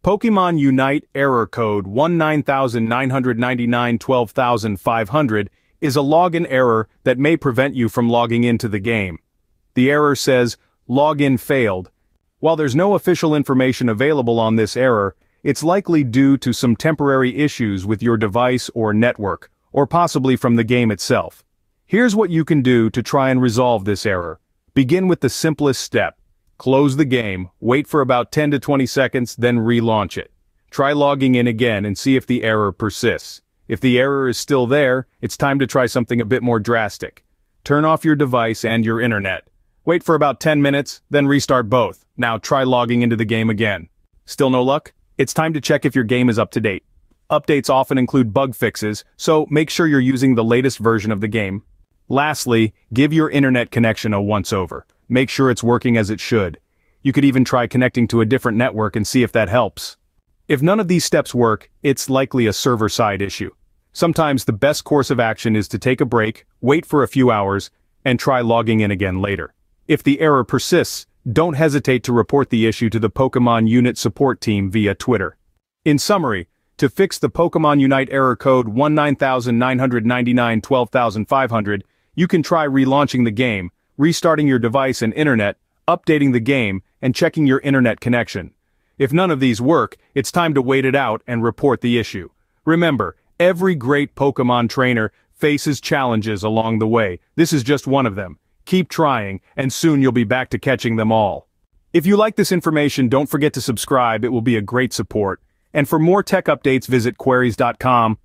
Pokémon Unite Error Code 19999-12500 is a login error that may prevent you from logging into the game. The error says, "Login failed." While there's no official information available on this error, it's likely due to some temporary issues with your device or network, or possibly from the game itself. Here's what you can do to try and resolve this error. Begin with the simplest step. Close the game, wait for about 10 to 20 seconds, then relaunch it. Try logging in again and see if the error persists. If the error is still there, it's time to try something a bit more drastic. Turn off your device and your internet. Wait for about 10 minutes, then restart both. Now try logging into the game again. Still no luck? It's time to check if your game is up to date. Updates often include bug fixes, so make sure you're using the latest version of the game. Lastly, give your internet connection a once-over. Make sure it's working as it should. You could even try connecting to a different network and see if that helps. If none of these steps work, it's likely a server-side issue. Sometimes the best course of action is to take a break, wait for a few hours, and try logging in again later. If the error persists, don't hesitate to report the issue to the Pokémon Unit support team via Twitter. In summary, to fix the Pokémon Unite Error Code 19999-12500, you can try relaunching the game, restarting your device and internet, updating the game, and checking your internet connection. If none of these work, it's time to wait it out and report the issue. Remember, every great Pokémon trainer faces challenges along the way. This is just one of them. Keep trying, and soon you'll be back to catching them all. If you like this information, don't forget to subscribe. It will be a great support. And for more tech updates, visit queries.com.